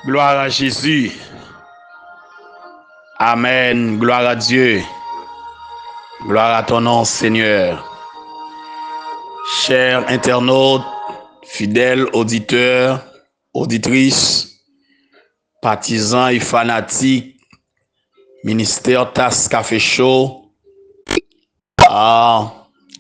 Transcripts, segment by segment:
Gloire à Jésus. Amen. Gloire à Dieu. Gloire à ton nom, Seigneur. Chers internautes, fidèles auditeurs, auditrices, partisans et fanatiques, ministère Tasse Café Show,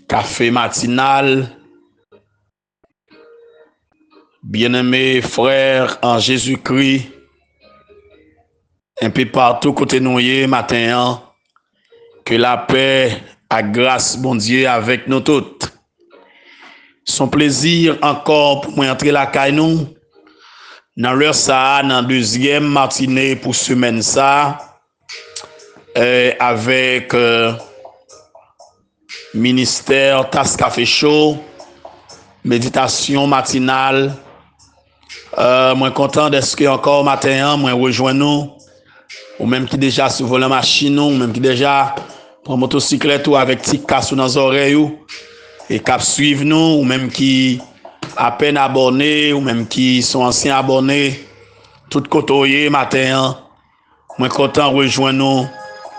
café matinal, bien-aimés frères en Jésus-Christ, un peu partout côté nous matin, que la paix, la grâce, bon Dieu, avec nous toutes. Son plaisir encore pour moi entrer la caille nous, dans l'heure ça, dans deuxième matinée pour semaine ça, avec ministère Tasse Café Show, méditation matinale. Moi content d'être que encore matin, moi rejoins nous, ou même qui déjà sur la machine, ou même qui déjà prend motocyclette ou avec petit casse dans les oreilles, et qui suivent nous, ou même qui à peine abonnés, ou même qui sont anciens abonnés, tout côtoyé matin, moi content rejoindre nous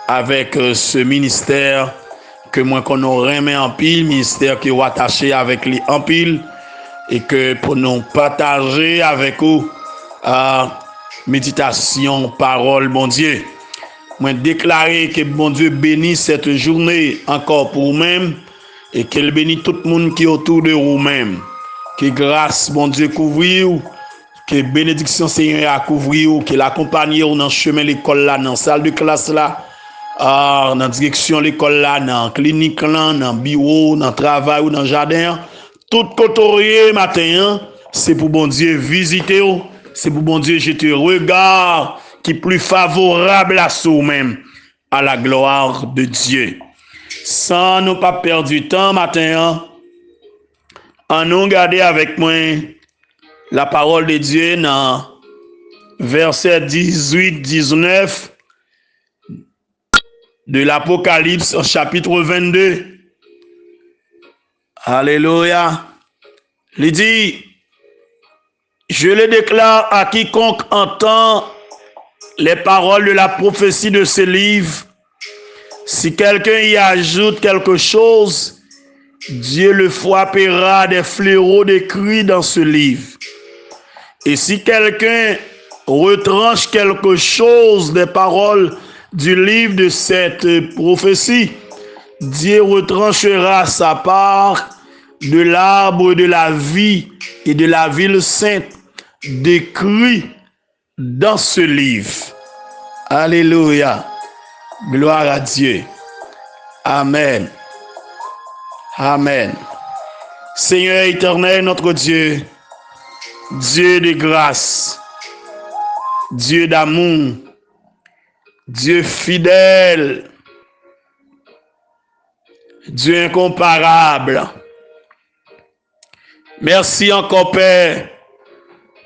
avec ce ministère que moi qu'on aurait mis en pile, ministère qui est attaché avec les en pile, et que pour nous partager avec vous méditation, parole, bon Dieu. Moi déclarer que bon Dieu bénisse cette journée encore pour vous-même et qu'il bénisse tout le monde qui est autour de vous-même. Que grâce, bon Dieu, couvre, que bénédiction Seigneur a couvrir, que l'accompagne dans le chemin l'école là, dans la salle de classe là, dans la direction l'école là, dans la clinique là, dans le bureau, dans le travail ou dans le jardin. Tout côté matin, c'est pour bon Dieu visiter, c'est pour bon Dieu jeter un regard qui est plus favorable à soi-même, à la gloire de Dieu. Sans nous pas perdre du temps matin, en nous garder avec moi la parole de Dieu dans verset 18-19 de l'Apocalypse chapitre 22. Alléluia. Il dit, je le déclare à quiconque entend les paroles de la prophétie de ce livre. Si quelqu'un y ajoute quelque chose, Dieu le frappera des fléaux décrits dans ce livre. Et si quelqu'un retranche quelque chose des paroles du livre de cette prophétie, Dieu retranchera sa part de l'arbre de la vie et de la ville sainte décrit dans ce livre. Alléluia. Gloire à Dieu. Amen. Amen. Seigneur éternel, notre Dieu, Dieu de grâce, Dieu d'amour, Dieu fidèle, Dieu incomparable. Merci encore, Père,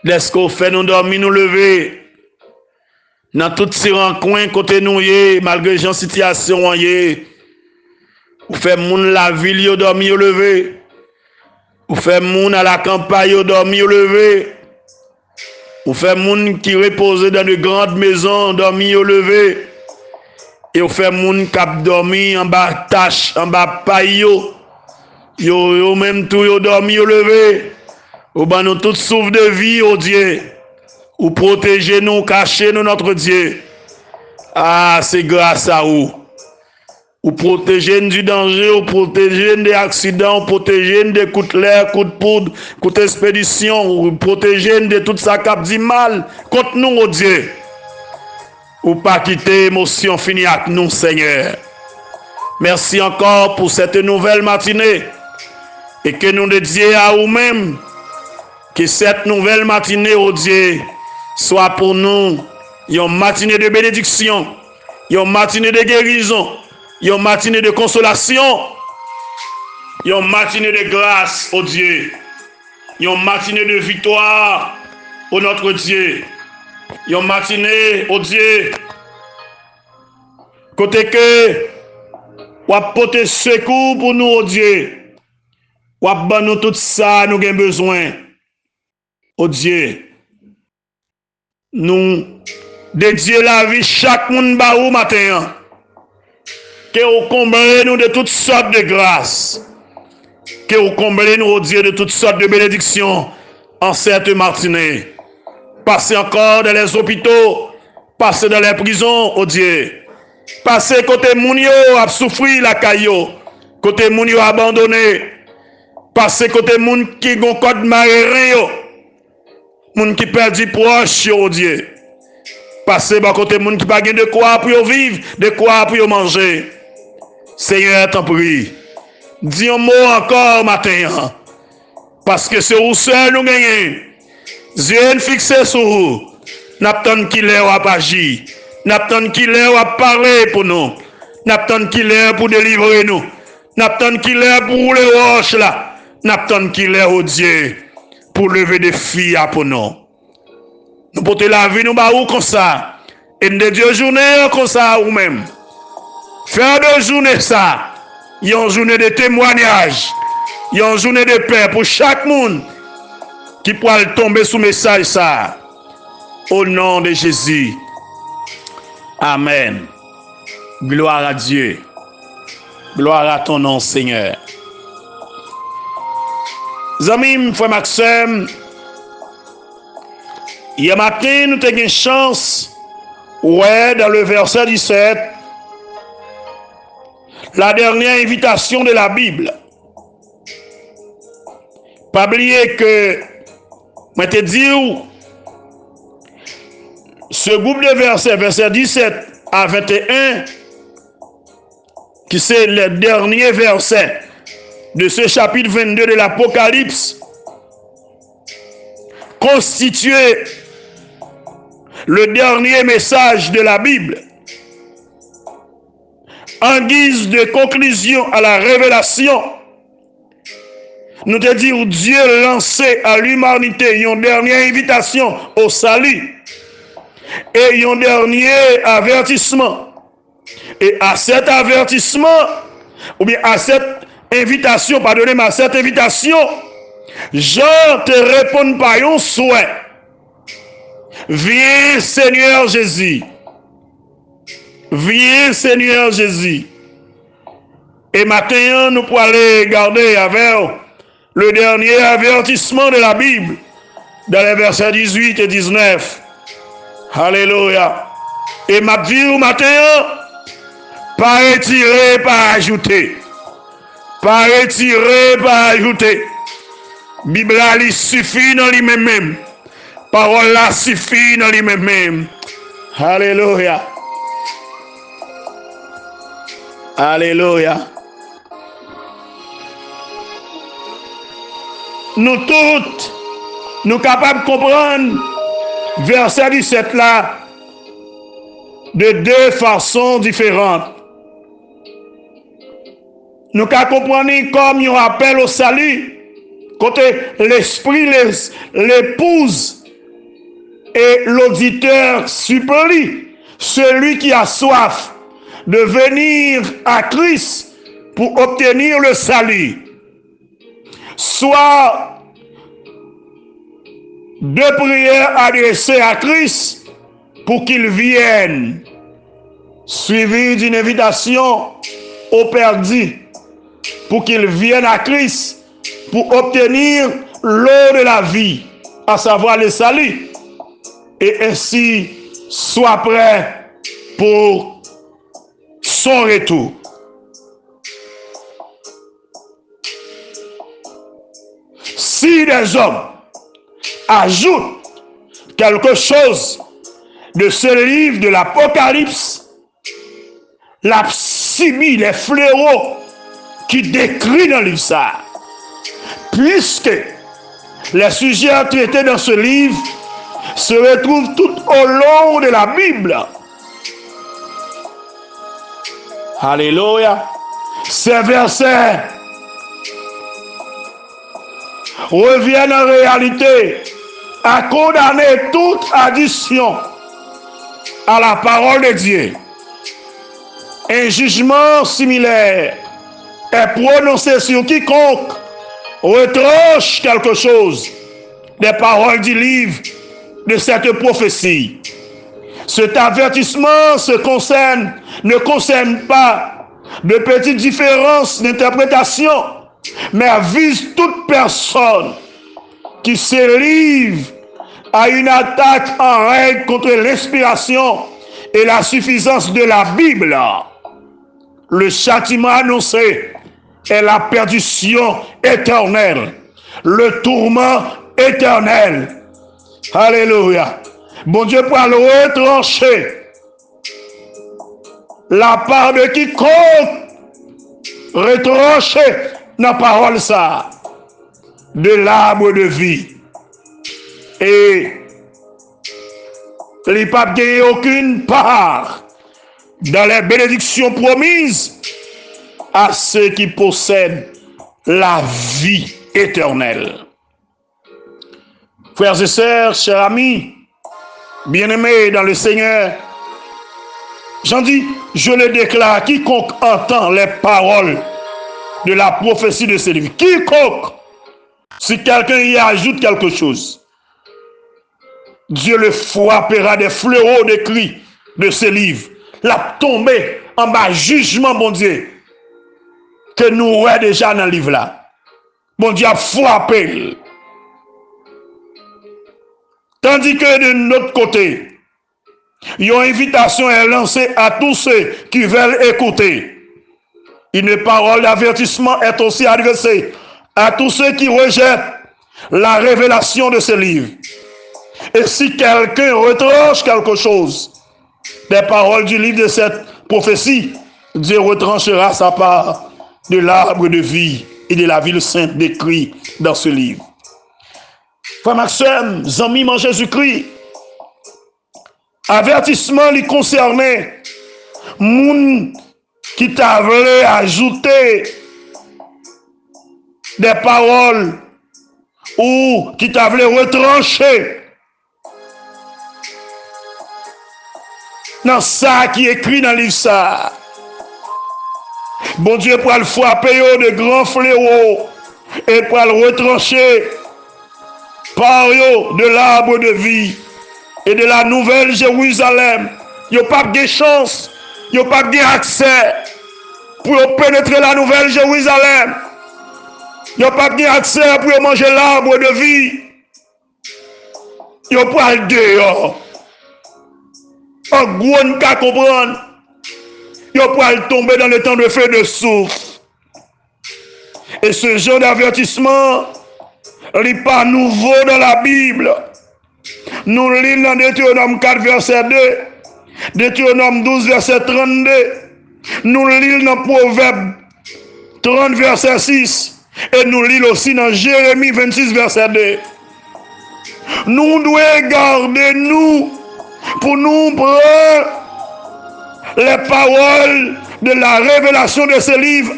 d'être qu'on fait nous dormir, nous lever. Dans toutes ces rencontres, côté nous, malgré les situations, ou fait moun la ville, yo dormi, yo levé. Ou fait moun à la campagne, yo dormi, yo levé. Ou fait moun qui repose dans de grandes maisons, dormi, yo levé. Et ou fait moun qui dormi en bas tâche, en bas paille, yo même tout, yo dormi, yo levé. Ou ban nous tout souffle de vie, oh Dieu. Ou protéger nous, cacher nous, notre Dieu. Ah, c'est grâce à vous. Ou protéger du danger, ou protéger des accidents, ou protéger des coups de l'air, coups de poudre, coups d'expédition, ou protéger de tout ça qui a dit mal contre nous, oh Dieu. Ou pas quitter émotion finie avec nous, Seigneur. Merci encore pour cette nouvelle matinée. Et que nous dédions à vous-même. Que cette nouvelle matinée, oh Dieu, soit pour nous une matinée de bénédiction, une matinée de guérison, une matinée de consolation, une matinée de grâce, oh Dieu, une matinée de victoire, oh notre Dieu, une matinée, oh Dieu, côté que, ou apporter secours pour nous, oh Dieu, ou apporter nous tout ça, nous avons besoin, oh Dieu. nous dédier la vie chaque monde ba ou matin. Que vous comblez nous de toutes sortes de grâces. Que vous comblez nous, oh Dieu, de toutes sortes de bénédictions en cette matinée. Passez encore dans les hôpitaux, passez dans les prisons, oh Dieu. Passez côté Mounio a souffrir la caillou, côté Mounio abandonné. Passez côté moun qui gon code maréré yo, moun qui perdu proche, oh Dieu. Passez par côté moun qui pas de quoi pour vivre, de quoi pour manger. Seigneur, t'en prie. Dis un mot encore matin. Parce que c'est où seul nous gagnons. Yeux fixés sur vous. N'attend qu'il est à agir. N'attend qu'il est à parler pour nous. N'attend qu'il est pour délivrer nous. N'attend qu'il est pour les roches là. N'attend qu'il est au Dieu pour lever des filles pour nous. Nous porter la vie nous baou comme ça. Et de Dieu journée comme ça ou même. Faire de journée ça. Il y a une journée de témoignage. Il y a une journée de paix pour chaque monde qui pourra tomber sous message ça. Au nom de Jésus. Amen. Gloire à Dieu. Gloire à ton nom, Seigneur. Amis, frère Maxime, hier matin, nous avons une chance, dans le verset 17, la dernière invitation de la Bible. Pas oublier que, je te dis, ce groupe de versets, verset 17 à 21, qui c'est le dernier verset de ce chapitre 22 de l'Apocalypse, constituait le dernier message de la Bible. En guise de conclusion à la révélation, nous te dire Dieu lancé à l'humanité une dernière invitation au salut et un dernier avertissement. Et à cet avertissement, ou bien à cette invitation, pardonnez-moi, à cette invitation, Jean te répond par un souhait. Viens Seigneur Jésus. Viens Seigneur Jésus. Et maintenant, nous pourrons aller garder avec le dernier avertissement de la Bible dans les versets 18 et 19. Alléluia. Et ma vie au matin, pas retirer, pas ajouter. Pas retirer, pas ajouter. Bible là, il suffit dans lui-même. Parole là suffit dans lui-même. Alléluia. Alléluia. Nous toutes, nous capables de comprendre verset 17 là de deux façons différentes. Nous comprenons comme un appel au salut, côté l'esprit l'épouse et l'auditeur supplie celui qui a soif de venir à Christ pour obtenir le salut. Soit deux prières adressées à Christ pour qu'il vienne, suivies d'une invitation au perdu pour qu'il vienne à Christ pour obtenir l'eau de la vie, à savoir le salut, et ainsi soit prêt pour son retour. Si des hommes ajoutent quelque chose de ce livre de l'Apocalypse, la psybie, les fléaux qui décrit dans le livre ça, puisque les sujets traités dans ce livre se retrouvent tout au long de la Bible. Alléluia. Ces versets reviennent en réalité à condamner toute addition à la parole de Dieu. Un jugement similaire est prononcé sur quiconque retranche quelque chose des paroles du livre de cette prophétie. Cet avertissement ne concerne pas de petites différences d'interprétation, mais vise toute personne qui se livre à une attaque en règle contre l'inspiration et la suffisance de la Bible. Le châtiment annoncé est la perdition éternelle, le tourment éternel. Alléluia. Bon Dieu pour le retrancher la part de quiconque retranché dans la parole ça de l'arbre de vie. Et les papes n'ont aucune part dans les bénédictions promises à ceux qui possèdent la vie éternelle. Frères et sœurs, chers amis, bien-aimés dans le Seigneur, j'en dis, je le déclare, quiconque entend les paroles de la prophétie de ce livre, quiconque, si quelqu'un y ajoute quelque chose, Dieu le frappera des fléaux de cris de ce livre, la tomber en bas jugement, bon Dieu, que nous voyons déjà dans le livre là. Bon Dieu a frappé. Tandis que de notre côté, une invitation est lancée à tous ceux qui veulent écouter. Une parole d'avertissement est aussi adressée à tous ceux qui rejettent la révélation de ce livre. Et si quelqu'un retranche quelque chose des paroles du livre de cette prophétie, Dieu retranchera sa part de l'arbre de vie et de la ville sainte décrit dans ce livre. Frère Maxime, amis en Jésus-Christ, avertissement lui concernait moun qui t'a voulu ajouter des paroles ou qui t'a voulu retrancher dans ça qui est écrit dans le livre ça. Bon Dieu pour le frapper de grands fléaux et pour le retrancher par de l'arbre de vie et de la nouvelle Jérusalem. Il n'y a pas de chance, il n'y a pas de accès pour pénétrer la nouvelle Jérusalem. Il n'y a pas de accès pour manger l'arbre de vie. Il n'y a pas de dehors. En gros, on peut comprendre. Il n'y a pas de tomber dans le temps de feu de souffle. Et ce genre d'avertissement n'est pas nouveau dans la Bible. Nous lisons dans Deutéronome 4, verset 2, Deutéronome 12, verset 32, nous lisons dans Proverbe 30, verset 6, et nous lisons aussi dans Jérémie 26, verset 2. Nous devons garder nous pour nous prendre les paroles de la révélation de ce livre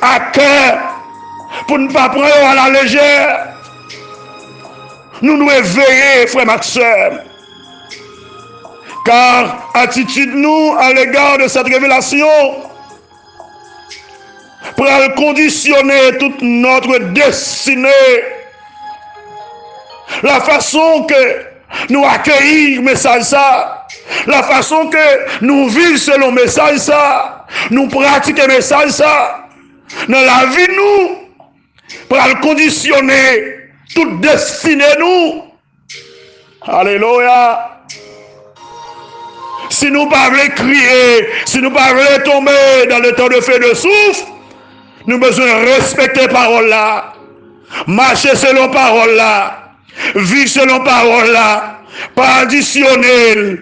à cœur pour ne pas prendre à la légère. Nous devons veiller, frère Maxime, car attitude nous à l'égard de cette révélation pour conditionner toute notre destinée. La façon que nous accueillons le message ça, la façon que nous vivons selon le message ça, nous pratiquons le message ça, dans la vie nous, pour conditionner toute destinée nous. Alléluia. Si nous ne pouvons pas crier, si nous ne pouvons pas tomber dans le temps de feu de souffle, nous avons besoin de respecter la parole là, marcher selon la parole là, vivre selon la parole là, pas additionner,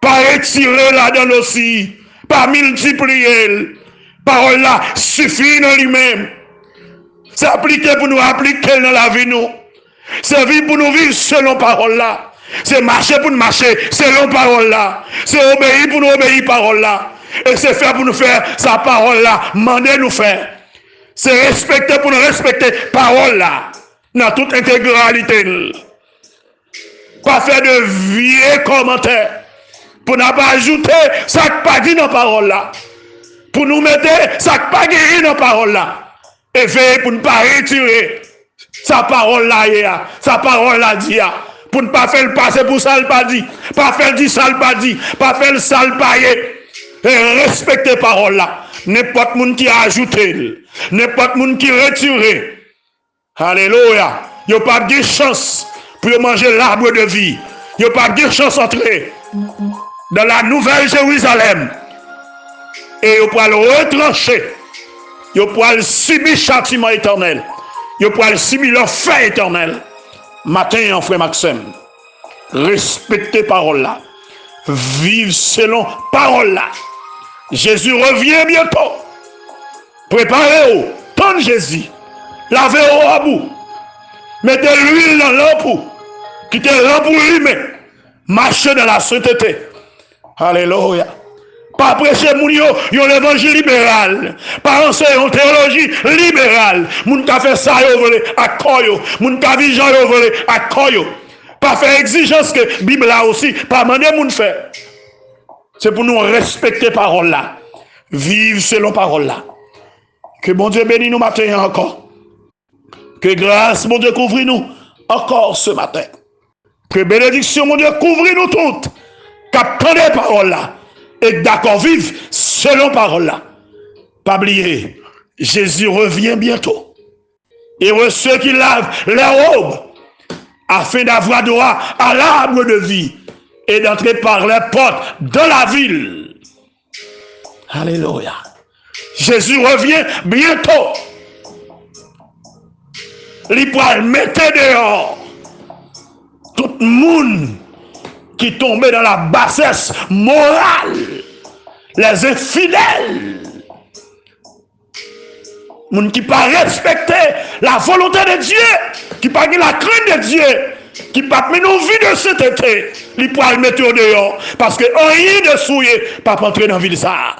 pas retirer là-dedans aussi, pas multiplier. Parole là suffit dans lui-même. C'est appliqué pour nous appliquer dans la vie nous. C'est vivre pour nous vivre selon parole là. C'est marcher pour nous marcher selon parole là. C'est obéir pour nous obéir parole là. Et c'est faire pour nous faire sa parole là. Mandez nous faire. C'est respecter pour nous respecter parole là. Dans toute intégralité. Pas faire de vieux commentaires. Pour ne pas ajouter ça qui pas dit dans parole là. Pour nous mettre ça qui pas guéri dans parole là. Et veiller pour ne pas retirer Sa parole là, sa parole là dit, pour ne pas faire le passer pour ça le pas dit, pas faire dire ça le pas dit, pas faire ça le pas et respecter parole là. N'importe monde qui a ajouté, n'importe monde qui retiré. Alléluia. Il n'y a pas de chance pour manger l'arbre de vie. Il n'y a pas de chance d'entrer dans la nouvelle Jérusalem. Et il pourra le retrancher. Il pourra subir le châtiment éternel. Il pourra subir l'enfer éternel. Matin, frère Maxime, respectez parole là. Vive selon parole là. Jésus revient bientôt. Préparez-vous. Tendez Jésus. Lavez-vous à bout. Mettez l'huile dans l'eau. Quittez l'eau pour lui-même. Marchez dans la sainteté. Alléluia. Pas prêcher mon l'évangile libéral. Pas enseigner une théologie libérale. Moun ka fait ça yo volé à koyo. Moun ka vision yo volé à koyo. Pas faire exigence que Bible là aussi. Pas demander moun faire. C'est pour nous respecter parole là. Vivre selon parole là. Que bon Dieu bénisse nous matin encore. Que grâce mon Dieu couvre nous encore ce matin. Que bénédiction mon Dieu couvre nous toutes. Qu'attendez parole là. Et d'accord vivre selon parole là. Pas oublier, Jésus revient bientôt. Et ceux qui lavent leurs robes afin d'avoir droit à l'arbre de vie et d'entrer par les portes de la ville. Alléluia. Jésus revient bientôt. Il pourra mettre dehors tout le monde qui tombait dans la bassesse morale, les infidèles, gens qui pas respecter la volonté de Dieu, qui pas la crainte de Dieu, qui pas mener nos vies de cet été, ils pourraient le mettre au dehors, parce que rien de souillé pas entrer dans la ville ça.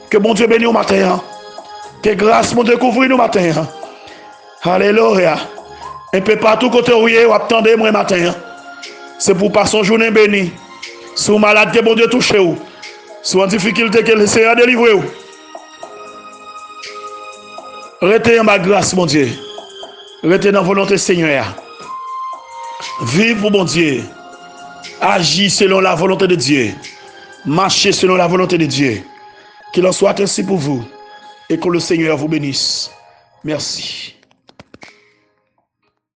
Que bon Dieu bénisse au matin, que grâce mon Dieu couvre nous matin. Alléluia. Un peu partout côté où vous attendez moi matin. C'est pour passer une journée bénie. Si vous êtes malade, que bon Dieu touche vous. Si vous êtes en difficulté, que le Seigneur délivre vous. Restez en ma grâce, mon Dieu. Restez dans la volonté Seigneur. Vivez pour mon Dieu. Agissez selon la volonté de Dieu. Marchez selon la volonté de Dieu. Qu'il en soit ainsi pour vous. Et que le Seigneur vous bénisse. Merci.